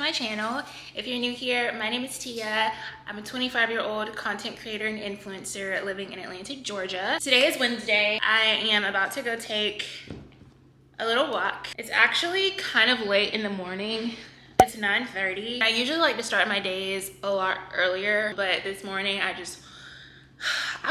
my channel. If you're new here, my name is Tia. I'm a 25-year-old content creator and influencer living in Atlanta, Georgia. Today is Wednesday. I am about to go take a little walk. It's actually kind of late in the morning. It's 9:30. I usually like to start my days a lot earlier, but this morning I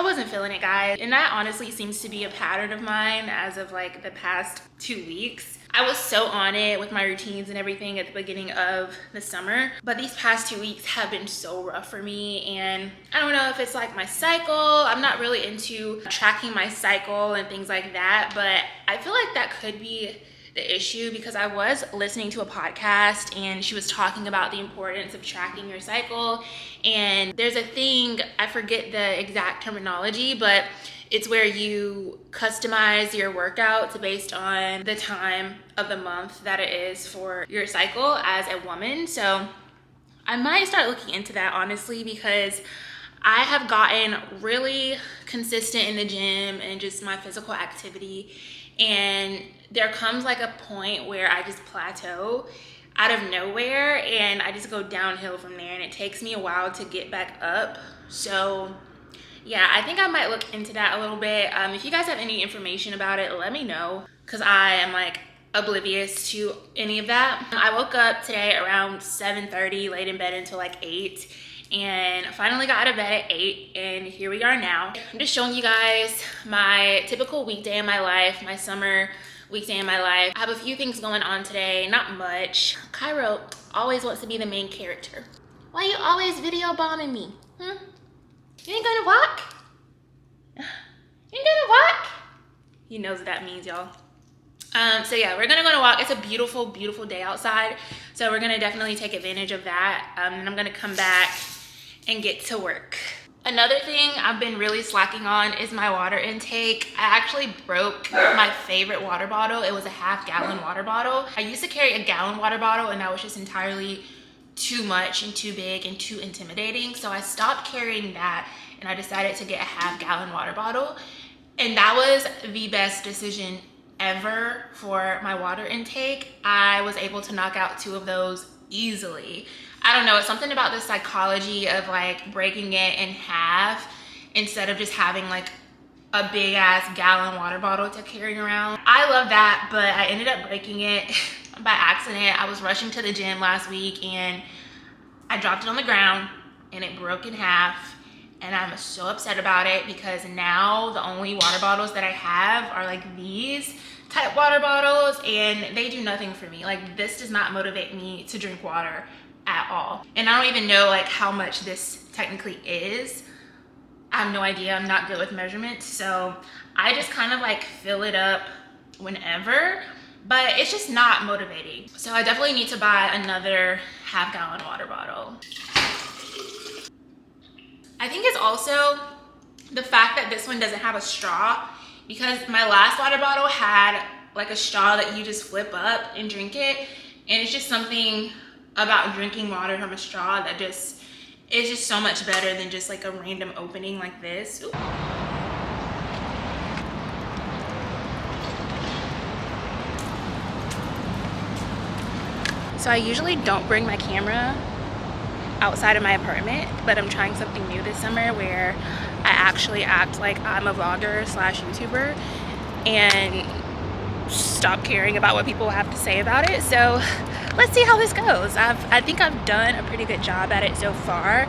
wasn't feeling it, guys. And that honestly seems to be a pattern of mine as of like the past 2 weeks. I was so on it with my routines and everything at the beginning of the summer, but these past 2 weeks have been so rough for me. And I don't know if it's like my cycle. I'm not really into tracking my cycle and things like that, but I feel like that could be the issue because I was listening to a podcast and she was talking about the importance of tracking your cycle. And there's a thing, I forget the exact terminology, but it's where you customize your workouts based on the time of the month that it is for your cycle as a woman. So I might start looking into that, honestly, because I have gotten really consistent in the gym and just my physical activity. And there comes like a point where I just plateau out of nowhere and I just go downhill from there, and it takes me a while to get back up. So yeah, I think I might look into that a little bit. If you guys have any information about it, let me know, because I am like oblivious to any of that. I woke up today around 7:30, laid in bed until like 8, and finally got out of bed at 8, and here we are now. I'm just showing you guys my typical weekday in my life, my summer weekday in my life. I have a few things going on today, not much. Cairo always wants to be the main character. Why you always video bombing me? You ain't gonna walk? You ain't gonna walk? He knows what that means, y'all. So yeah, we're gonna go on a walk. It's a beautiful, beautiful day outside. So we're gonna definitely take advantage of that. And I'm gonna come back and get to work. Another thing I've been really slacking on is my water intake. I actually broke my favorite water bottle. It was a half-gallon water bottle. I used to carry a gallon water bottle and that was just entirely too much and too big and too intimidating. So I stopped carrying that and I decided to get a half-gallon water bottle. And that was the best decision ever for my water intake. I was able to knock out 2 of those easily. I don't know, it's something about the psychology of like breaking it in half instead of just having like a big ass gallon water bottle to carry around. I love that, but I ended up breaking it by accident. I was rushing to the gym last week and I dropped it on the ground and it broke in half. And I'm so upset about it because now the only water bottles that I have are like these type water bottles, and they do nothing for me. Like, this does not motivate me to drink water at all. And I don't even know like how much this technically is. I have no idea. I'm not good with measurements, so I just kind of like fill it up whenever, but it's just not motivating. So I definitely need to buy another half-gallon water bottle. I think it's also the fact that this one doesn't have a straw, because my last water bottle had like a straw that you just flip up and drink it, and it's just something about drinking water from a straw that just is just so much better than just like a random opening like this. Ooh. So I usually don't bring my camera outside of my apartment, but I'm trying something new this summer where I actually act like I'm a vlogger slash YouTuber and stop caring about what people have to say about it. So let's see how this goes. I think I've done a pretty good job at it so far,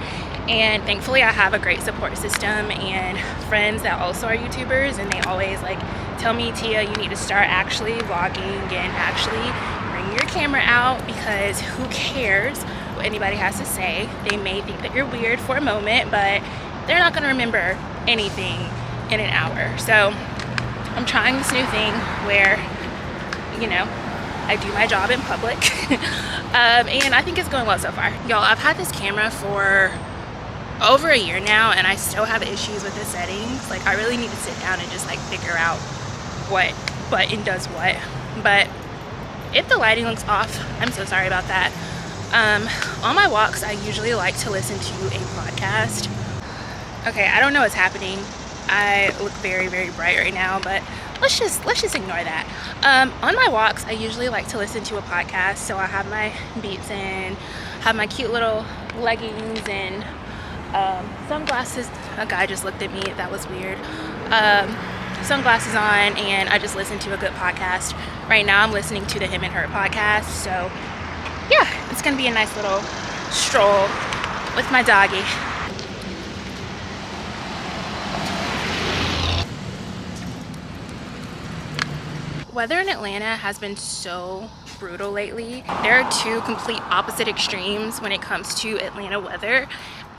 and thankfully I have a great support system and friends that also are YouTubers, and they always like tell me, Tia, you need to start actually vlogging and actually bring your camera out, because who cares what anybody has to say. They may think that you're weird for a moment, but they're not gonna remember anything in an hour. So I'm trying this new thing where, you know, I do my job in public. And I think it's going well so far. Y'all, I've had this camera for over a year now and I still have issues with the settings. Like, I really need to sit down and just like figure out what button does what. But if the lighting looks off, I'm so sorry about that. On my walks, I usually like to listen to a podcast. Okay, I don't know what's happening. I look very, very bright right now, but let's just ignore that. On my walks, I usually like to listen to a podcast, so I have my beats in, have my cute little leggings and sunglasses. A guy just looked at me, that was weird. Sunglasses on, and I just listen to a good podcast. Right now I'm listening to the Him and Her podcast, so yeah, it's gonna be a nice little stroll with my doggy. Weather in Atlanta has been so brutal lately. There are two complete opposite extremes when it comes to Atlanta weather,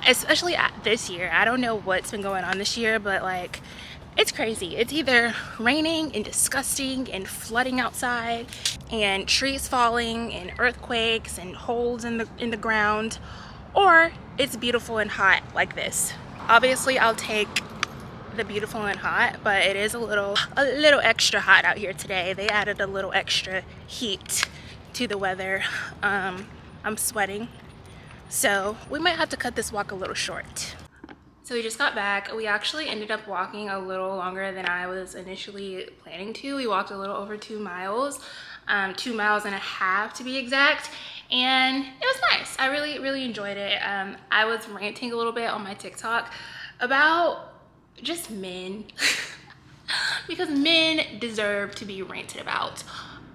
especially this year. I don't know what's been going on this year, but like, it's crazy. It's either raining and disgusting and flooding outside and trees falling and earthquakes and holes in the ground, or it's beautiful and hot like this. Obviously, I'll take the beautiful and hot, but it is a little extra hot out here today. They added a little extra heat to the weather. I'm sweating, so we might have to cut this walk a little short. So we just got back. We actually ended up walking a little longer than I was initially planning to. We walked a little over 2 miles, 2.5 miles to be exact, and it was nice. I really enjoyed it. I was ranting a little bit on my TikTok about just men because men deserve to be ranted about.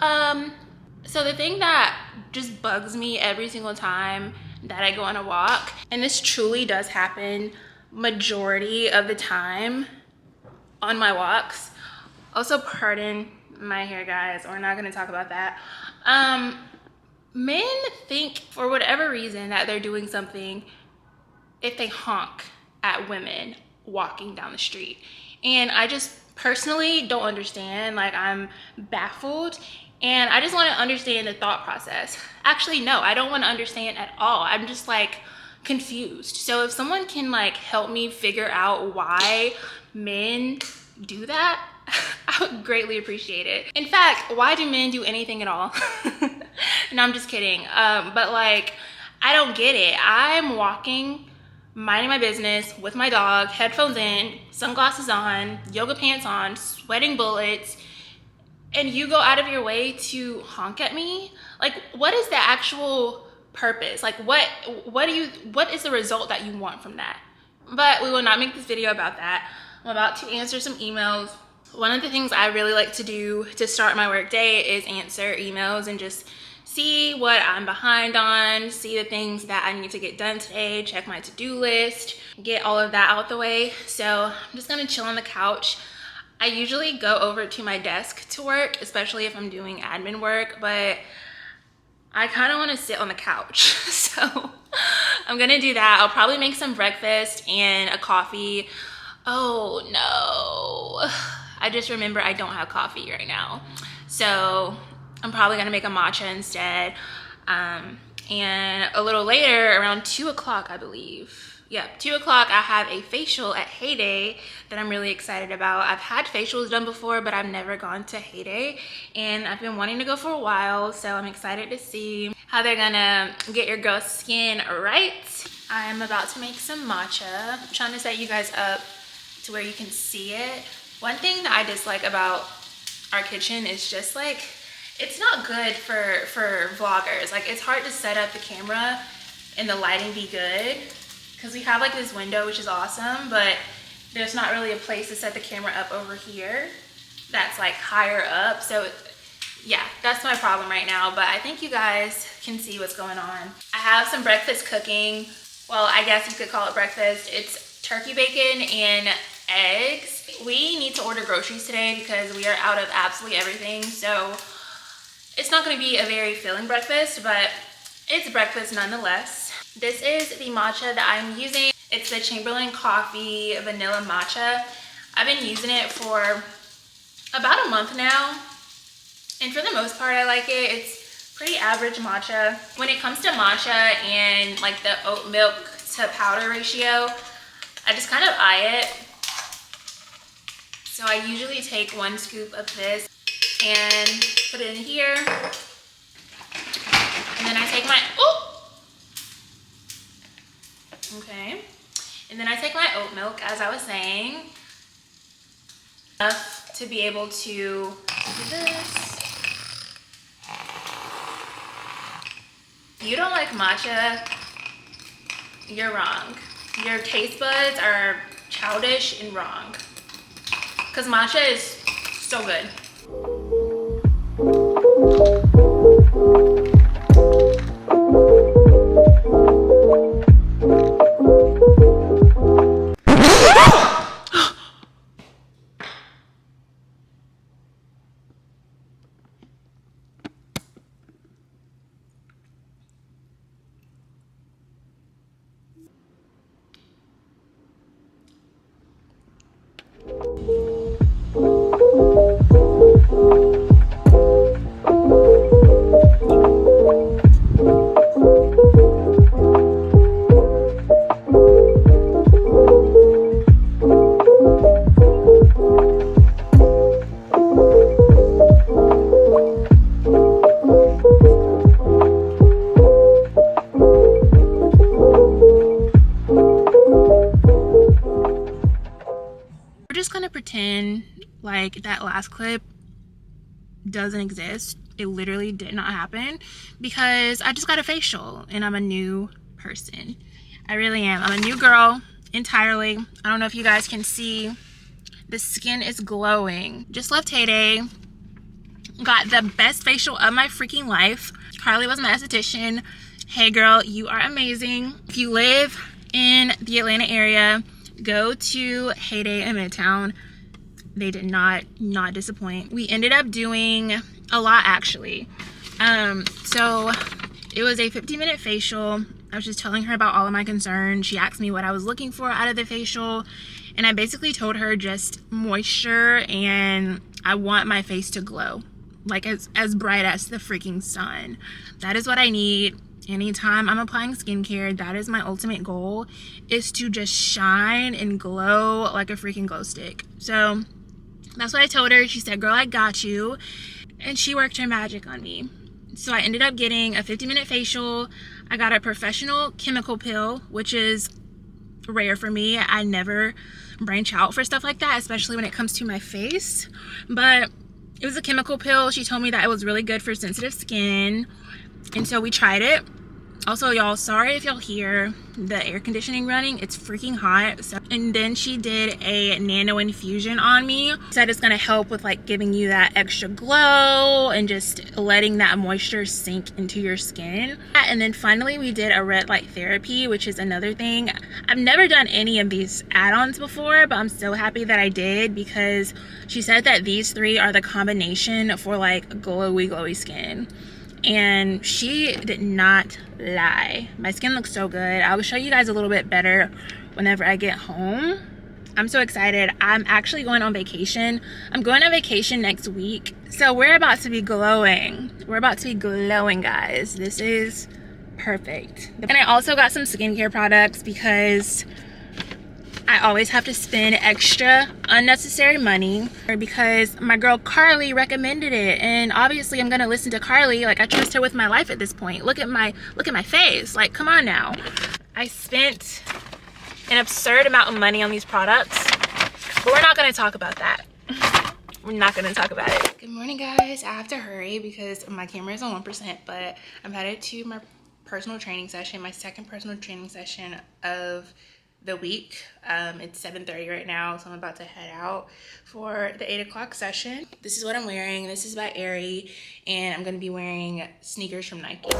So the thing that just bugs me every single time that I go on a walk, and this truly does happen majority of the time on my walks. Also, pardon my hair, guys, we're not going to talk about that. Men think for whatever reason that they're doing something if they honk at women walking down the street, and I just personally don't understand. Like, I'm baffled, and I just want to understand the thought process. Actually, no, I don't want to understand at all. I'm just like confused. So if someone can like help me figure out why men do that, I would greatly appreciate it. In fact, why do men do anything at all? No, I'm just kidding. But like, I don't get it. I'm walking, minding my business with my dog, headphones in, sunglasses on, yoga pants on, sweating bullets, and you go out of your way to honk at me? Like, what is the actual purpose? Like, what is the result that you want from that? But we will not make this video about that. I'm about to answer some emails. One of the things I really like to do to start my work day is answer emails and just see what I'm behind on, see the things that I need to get done today, check my to-do list, get all of that out the way. So I'm just gonna chill on the couch. I usually go over to my desk to work, especially if I'm doing admin work, but I kind of want to sit on the couch. So I'm gonna do that. I'll probably make some breakfast and a coffee. Oh no, I just remember I don't have coffee right now. So I'm probably gonna make a matcha instead. And a little later, around 2 o'clock, I believe. Yeah, 2 o'clock, I have a facial at Heyday that I'm really excited about. I've had facials done before, but I've never gone to Heyday, and I've been wanting to go for a while, so I'm excited to see how they're gonna get your girl's skin right. I'm about to make some matcha. I'm trying to set you guys up to where you can see it. One thing that I dislike about our kitchen is just like, it's not good for vloggers. Like, it's hard to set up the camera and the lighting be good, because we have like this window, which is awesome, but there's not really a place to set the camera up over here that's like higher up. So yeah, that's my problem right now, but I think you guys can see what's going on. I have some breakfast cooking. Well, I guess you could call it breakfast. It's turkey bacon and eggs. We need to order groceries today because we are out of absolutely everything. So it's not gonna be a very filling breakfast, but it's breakfast nonetheless. This is the matcha that I'm using. It's the Chamberlain Coffee Vanilla Matcha. I've been using it for about a month now, and for the most part, I like it. It's pretty average matcha. When it comes to matcha and like the oat milk to powder ratio, I just kind of eye it. So I usually take 1 scoop of this and put it in here. And then I take my, and then I take my oat milk, as I was saying. to be able to do this. If you don't like matcha, you're wrong. Your taste buds are childish and wrong. Because matcha is so good. We're just gonna pretend like that last clip doesn't exist. It literally did not happen because I just got a facial and I'm a new person. I really am. I'm a new girl entirely. I don't know if you guys can see. The skin is glowing. Just left Heyday. Got the best facial of my freaking life. Carly was my esthetician. Hey girl, you are amazing. If you live in the Atlanta area, go to Heyday in Midtown. They did not disappoint. We ended up doing a lot actually. So it was a 15-minute facial. I was just telling her about all of my concerns. She asked me what I was looking for out of the facial, and I basically told her just moisture, and I want my face to glow like as bright as the freaking sun. That is what I need. Anytime I'm applying skincare, that is my ultimate goal, is to just shine and glow like a freaking glow stick. So that's what I told her. She said, girl, I got you. And she worked her magic on me. So I ended up getting a 50-minute facial. I got a professional chemical peel, which is rare for me. I never branch out for stuff like that, especially when it comes to my face. But it was a chemical peel. She told me that it was really good for sensitive skin. And so we tried it. Also, y'all, sorry if y'all hear the air conditioning running. It's freaking hot. And then she did a nano infusion on me. Said it's gonna help with like giving you that extra glow and just letting that moisture sink into your skin. And then finally we did a red light therapy, which is another thing. I've never done any of these add-ons before, but I'm so happy that I did, because she said that these three are the combination for like glowy skin. And she did not lie. My skin looks so good. I will show you guys a little bit better whenever I get home. I'm so excited. I'm actually going on vacation. I'm going on vacation next week. So we're about to be glowing. We're about to be glowing, guys. This is perfect. And I also got some skincare products because I always have to spend extra unnecessary money, because my girl Carly recommended it, and obviously I'm gonna listen to Carly. Like, I trust her with my life at this point. Look at my face. Like, come on now. I spent an absurd amount of money on these products, but we're not gonna talk about that. We're not gonna talk about it. Good morning, guys. I have to hurry because my camera is on 1%, but I'm headed to my personal training session, my second personal training session of the week. It's 7:30 right now, so I'm about to head out for the 8 o'clock session. This is what I'm wearing. This is by Aerie, and I'm gonna be wearing sneakers from Nike.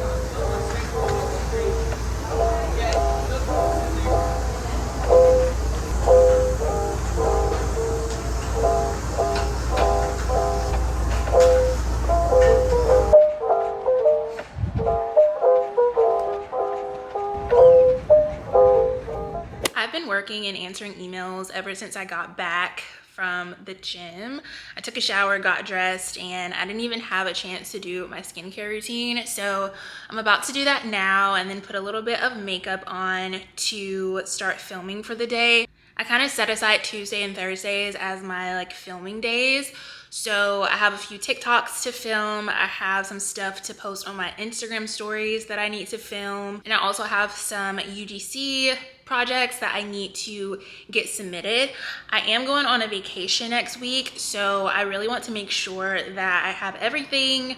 I've been working and answering emails ever since I got back from the gym. I took a shower, got dressed, and I didn't even have a chance to do my skincare routine. So I'm about to do that now and then put a little bit of makeup on to start filming for the day. I kind of set aside Tuesday and Thursdays as my like filming days. So I have a few TikToks to film. I have some stuff to post on my Instagram stories that I need to film. And I also have some UGC projects that I need to get submitted. I am going on a vacation next week, so I really want to make sure that I have everything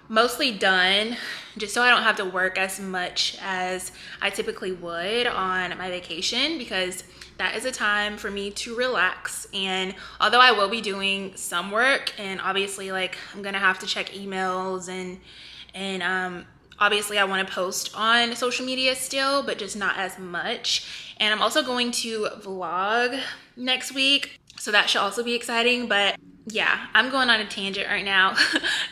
mostly done, just so I don't have to work as much as I typically would on my vacation, because that is a time for me to relax. And although I will be doing some work, and obviously like I'm gonna have to check emails and obviously I want to post on social media still, but just not as much. And I'm also going to vlog next week, so that should also be exciting. But yeah, I'm going on a tangent right now.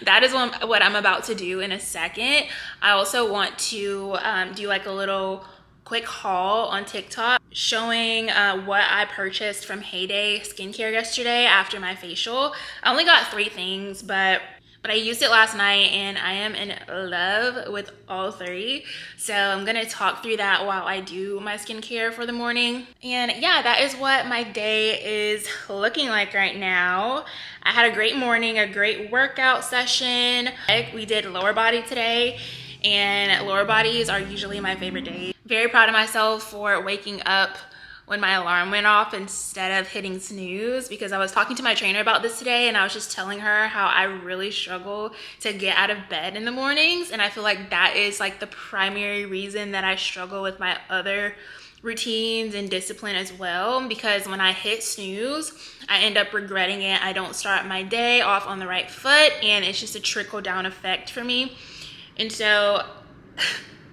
That is what I'm about to do in a second. I also want to do like a little quick haul on TikTok showing what I purchased from Heyday skincare yesterday after my facial. I only got 3 things, but I used it last night and I am in love with all 3. So I'm gonna talk through that while I do my skincare for the morning. And yeah, that is what my day is looking like right now. I had a great morning, a great workout session. We did lower body today, and lower bodies are usually my favorite day. Very proud of myself for waking up when my alarm went off instead of hitting snooze, because I was talking to my trainer about this today and I was just telling her how I really struggle to get out of bed in the mornings, and I feel like that is like the primary reason that I struggle with my other routines and discipline as well, because when I hit snooze I end up regretting it. I don't start my day off on the right foot, and it's just a trickle down effect for me. And so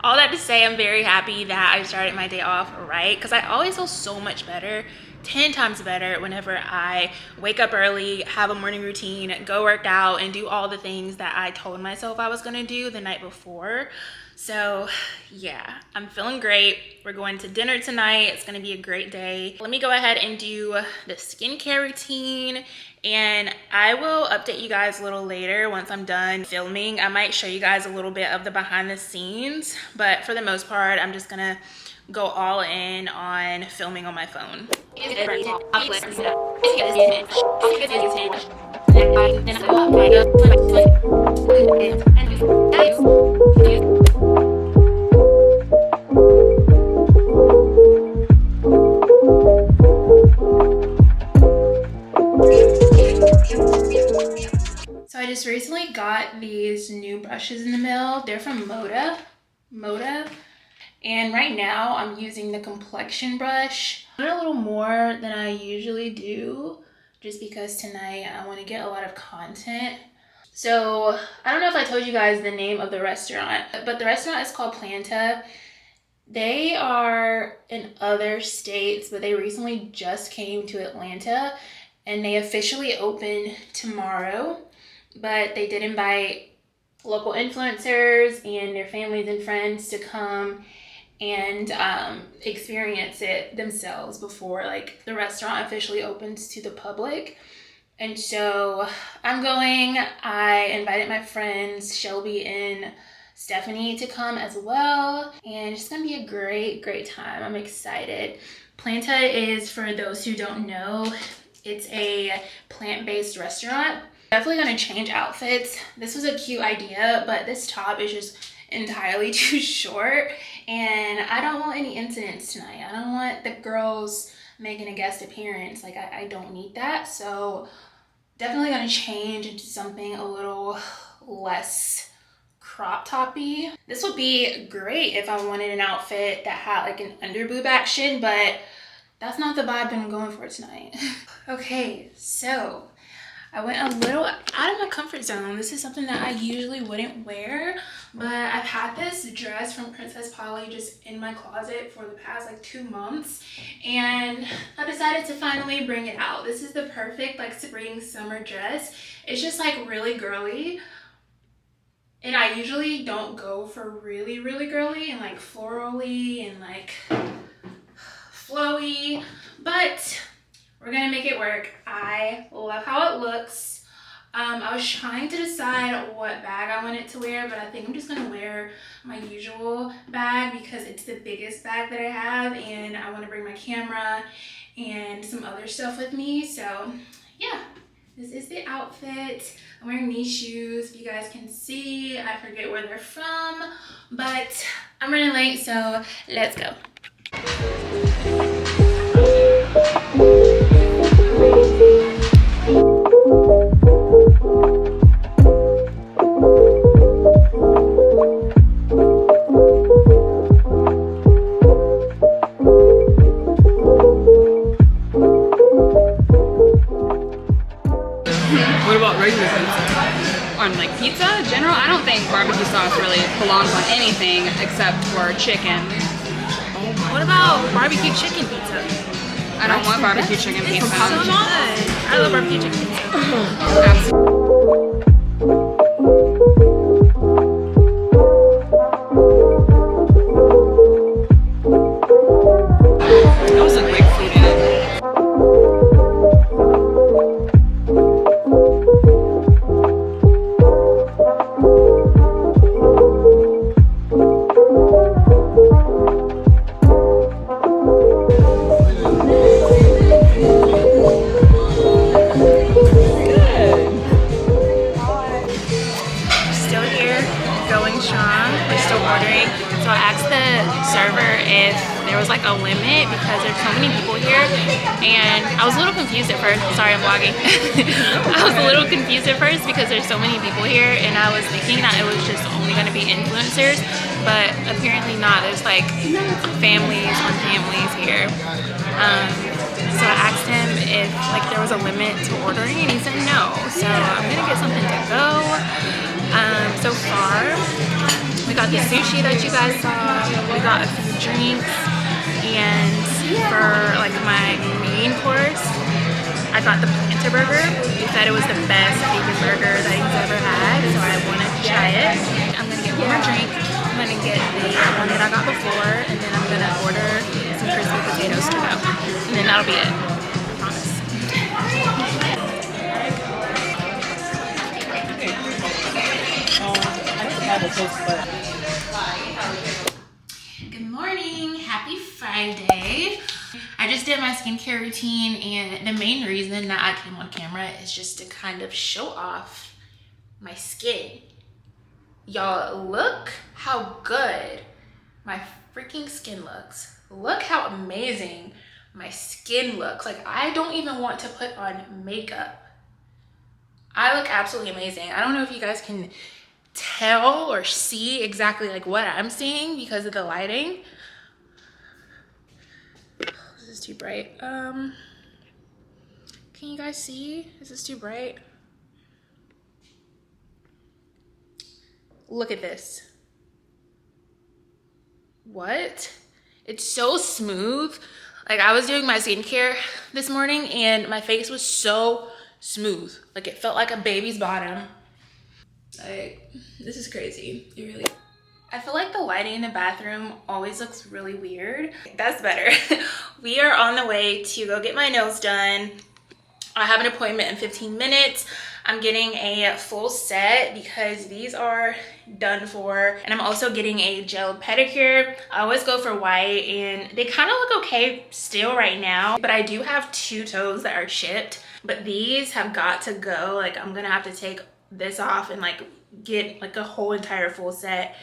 all that to say, I'm very happy that I started my day off right, because I always feel so much better, 10 times better, whenever I wake up early, have a morning routine, go work out, and do all the things that I told myself I was gonna do the night before. So yeah, I'm feeling great. We're going to dinner tonight. It's gonna be a great day. Let me go ahead and do the skincare routine, and I will update you guys a little later once I'm done filming. I might show you guys a little bit of the behind the scenes, but for the most part, I'm just gonna go all in on filming on my phone. So I just recently got these new brushes in the mail. They're from Moda. And right now I'm using the complexion brush. I want a little more than I usually do, just because tonight I want to get a lot of content. So I don't know if I told you guys the name of the restaurant, but the restaurant is called Planta. They are in other states, but they recently just came to Atlanta, and they officially open tomorrow. But they did invite local influencers and their families and friends to come and experience it themselves before like the restaurant officially opens to the public. And so I'm going. I invited my friends Shelby and Stephanie to come as well, and it's gonna be a great time. I'm excited. Planta is, for those who don't know, it's a plant-based restaurant. Definitely gonna change outfits. This was a cute idea, but this top is just entirely too short, and I don't want any incidents tonight. I don't want the girls making a guest appearance. Like I don't need that. So definitely gonna change into something a little less crop toppy. This would be great if I wanted an outfit that had like an under boob action, but that's not the vibe that I'm going for tonight. Okay, so I went a little out of my comfort zone. This is something that I usually wouldn't wear, but I've had this dress from Princess Polly just in my closet for the past like 2 months, and I decided to finally bring it out. This is the perfect like spring summer dress. It's just like really girly, and I usually don't go for really girly and like florally and like flowy, but we're gonna make it work. I love how it looks. I was trying to decide what bag I wanted to wear, but I think I'm just gonna wear my usual bag because it's the biggest bag that I have, and I want to bring my camera and some other stuff with me. So yeah, this is the outfit. I'm wearing these shoes, if you guys can see. I forget where they're from, but I'm running late, so let's go. What about regular pizza? On like pizza in general, I don't think barbecue sauce really belongs on anything except for chicken. What about barbecue chicken pizza? I don't want barbecue chicken pizza. So good. I love barbecue chicken pizza. That was a big food in it. Still here, going strong. We're still ordering. So I asked the server if there was like a limit because there's so many people here, and I was a little confused at first. Sorry, I'm vlogging. I was a little confused at first because there's so many people here, and I was thinking that it was just only going to be influencers, but apparently not. There's like families on families here. So I asked him if like there was a limit to ordering, and he said no. So I'm gonna get something to go. So far, we got the sushi that you guys saw. We got a few drinks, and for like my main course, I got the plantain burger. He said it was the best vegan burger that he's ever had, so I wanted to try it. I'm gonna get one more drink. I'm gonna get the one that I got before, and then I'm gonna order some crispy potatoes to go, and then that'll be it. I promise. Good morning, happy Friday. I just did my skincare routine, and the main reason that I came on camera is just to kind of show off my skin. Y'all, look how good my freaking skin looks. Look how amazing my skin looks. Like, I don't even want to put on makeup. I look absolutely amazing. I don't know if you guys can tell or see exactly like what I'm seeing because of the lighting. This is too bright. Can you guys see? Is this too bright? Look at this. What? It's so smooth. Like, I was doing my skincare this morning and my face was so smooth. Like, it felt like a baby's bottom. Like, this is crazy. It really, I feel like the lighting in the bathroom always looks really weird. That's better. We are on the way to go get my nails done. I have an appointment in 15 minutes. I'm getting a full set because these are done for. And I'm also getting a gel pedicure. I always go for white and they kind of look okay still right now. But I do have 2 toes that are chipped. But these have got to go. Like, I'm gonna have to take this off and like get like a whole entire full set.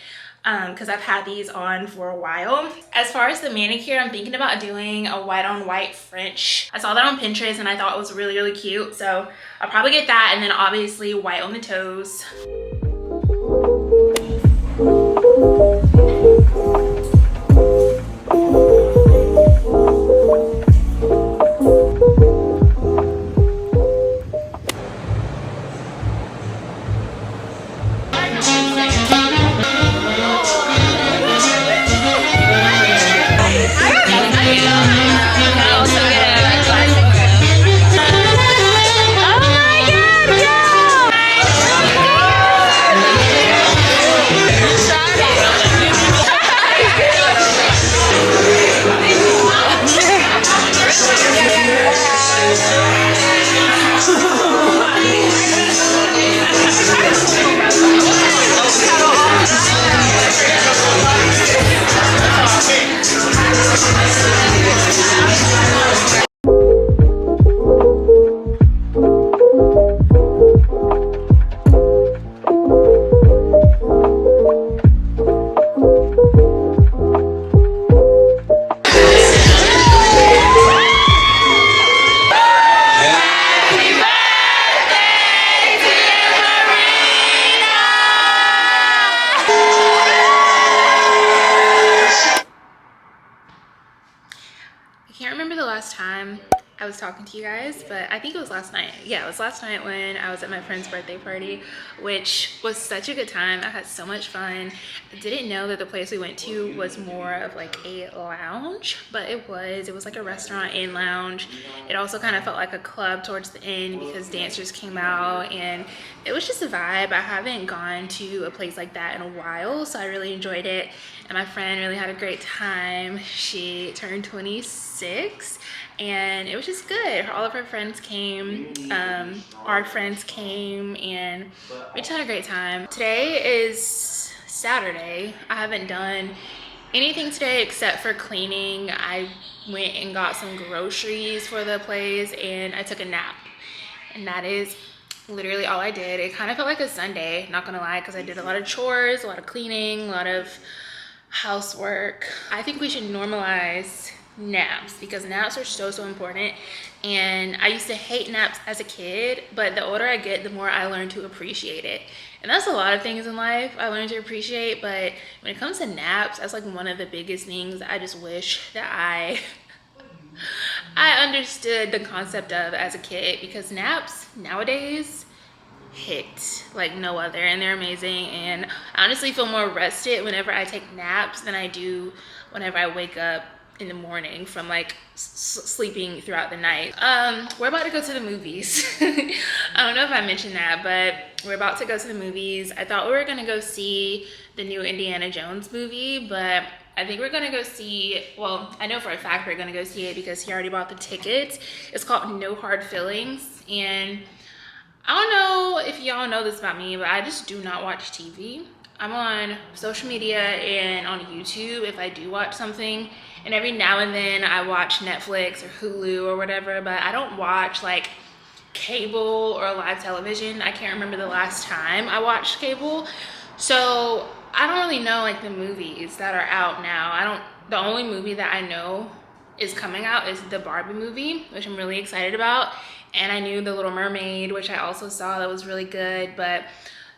Because I've had these on for a while. As far as the manicure, I'm thinking about doing a white on white French. I saw that on Pinterest and I thought it was really, really cute. So I'll probably get that, and then obviously white on the toes. I was talking to you guys, but I think it was last night. Yeah, it was last night when I was at my friend's birthday party, which was such a good time. I had so much fun. I didn't know that the place we went to was more of like a lounge, but it was like a restaurant and lounge. It also kind of felt like a club towards the end because dancers came out, and it was just a vibe. I haven't gone to a place like that in a while, so I really enjoyed it. And my friend really had a great time. She turned 26 and it was just good. All of her friends came, our friends came, and we just had a great time. Today is Saturday. I haven't done anything today except for cleaning. I went and got some groceries for the place and I took a nap, and that is literally all I did. It kind of felt like a Sunday, not gonna lie, because I did a lot of chores, a lot of cleaning, a lot of housework. I think we should normalize naps because naps are so important, and I used to hate naps as a kid, but the older I get, the more I learn to appreciate it. And that's a lot of things in life I learned to appreciate, but when it comes to naps, that's like one of the biggest things I just wish that I understood the concept of as a kid, because naps nowadays hit like no other, and they're amazing. And I honestly feel more rested whenever I take naps than I do whenever I wake up in the morning from like sleeping throughout the night. We're about to go to the movies. I don't know if I mentioned that, but we're about to go to the movies. I thought we were gonna go see the new Indiana Jones movie, but I think we're gonna go see, well, I know for a fact we're gonna go see it because he already bought the tickets. It's called No Hard Feelings, and I don't know if y'all know this about me, but I just do not watch TV. I'm on social media and on YouTube if I do watch something, and every now and then I watch Netflix or Hulu or whatever, but I don't watch like cable or live television. I can't remember the last time I watched cable, so I don't really know like the movies that are out now. The only movie that I know is coming out is the Barbie movie, which I'm really excited about. And I knew The Little Mermaid, which I also saw, that was really good. But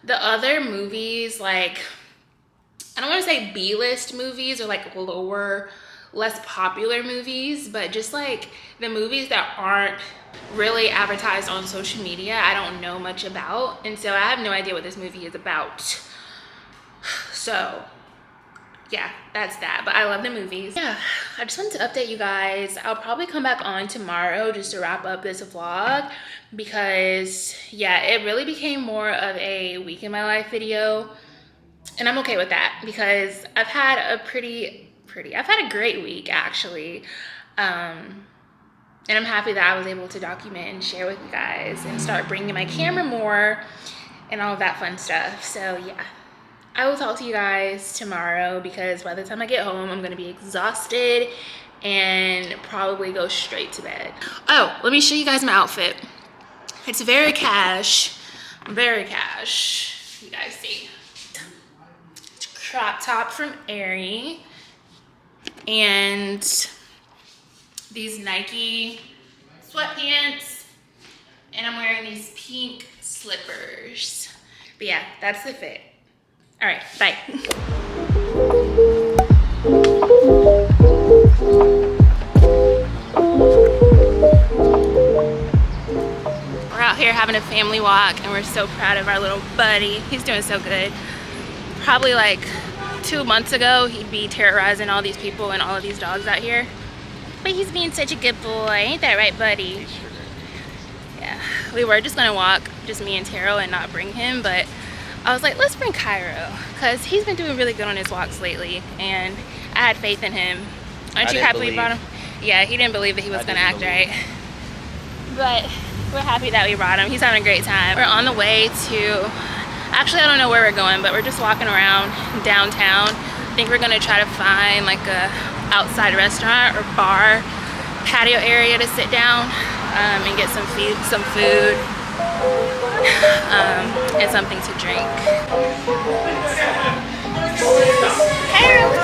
the other movies, like, I don't want to say B-list movies or like lower, less popular movies, but just like the movies that aren't really advertised on social media, I don't know much about. And so I have no idea what this movie is about. So yeah, that's that. But I love the movies. Yeah, I just wanted to update you guys. I'll probably come back on tomorrow just to wrap up this vlog because yeah, it really became more of a week in my life video, and I'm okay with that because I've had a I've had a great week actually, and I'm happy that I was able to document and share with you guys and start bringing my camera more and all of that fun stuff. So yeah, I will talk to you guys tomorrow because by the time I get home, I'm gonna be exhausted and probably go straight to bed. Oh, let me show you guys my outfit. It's very cash, you guys see. It's a crop top from Aerie and these Nike sweatpants, and I'm wearing these pink slippers. But yeah, that's the fit. All right, bye. We're out here having a family walk and we're so proud of our little buddy. He's doing so good. Probably like 2 months ago, he'd be terrorizing all these people and all of these dogs out here. But he's being such a good boy. Ain't that right, buddy? Yeah, we were just gonna walk, just me and Taro, and not bring him, but I was like, let's bring Cairo, because he's been doing really good on his walks lately, and I had faith in him. Aren't you happy we brought him? Yeah, he didn't believe that he was going to act right. But we're happy that we brought him. He's having a great time. We're on the way to, actually I don't know where we're going, but we're just walking around downtown. I think we're going to try to find like a outside restaurant or bar patio area to sit down and get some food. And something to drink. Hey,